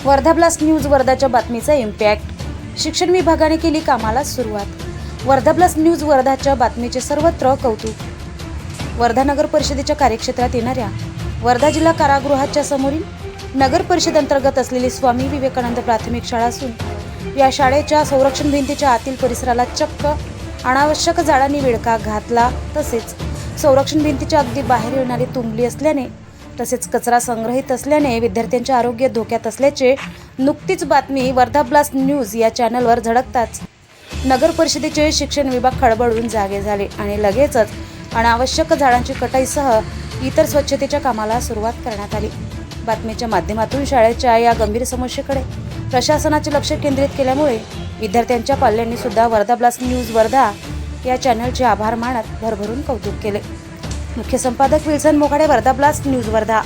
Wardha blast news वर्धाच्या बातमीचा impact. शिक्षण विभागाने केली कामाला सुरुवात. वर्धा ब्लास्ट न्यूज वर्धाच्या बातमीचे सर्वत्र कौतुक. वर्धा नगर परिषदेच्या कार्यक्षेत्रात येणाऱ्या वर्धा जिल्हा कारागृहाच्या समोरील नगर परिषद अंतर्गत असलेली स्वामी विवेकानंद प्राथमिक शाळा असून या शाळेच्या संरक्षण भिंतीच्या आतील परिसराला चक्क अनावश्यक झाडांनी विळखा घातला. तसेच संरक्षण भिंतीच्या अगदी बाहेर येणारी तुंबली असल्याने तसेच कचरा संग्रहित असल्याने विद्यार्थ्यांचे आरोग्य धोक्यात असल्याचे नुकतीच बातमी वर्धा ब्लास्ट न्यूज या चॅनलवर झळकताच नगर परिषदेचे शिक्षण विभाग खळबळून जागे झाले आणि लगेचच अनावश्यक झाडांची कटाईसह इतर स्वच्छतेच्या कामाला सुरुवात करण्यात आली. बातमीच्या माध्यमातून शाळेच्या या गंभीर समस्येकडे प्रशासनाचे लक्ष केंद्रित केल्यामुळे विद्यार्थ्यांच्या पाल्यांनी सुद्धा वर्धा ब्लास्ट न्यूज वर्धा या चॅनलचे आभार मानत भरभरून कौतुक केले. मुख्य संपादक Wilson Moghade, Wardha blast news Wardha.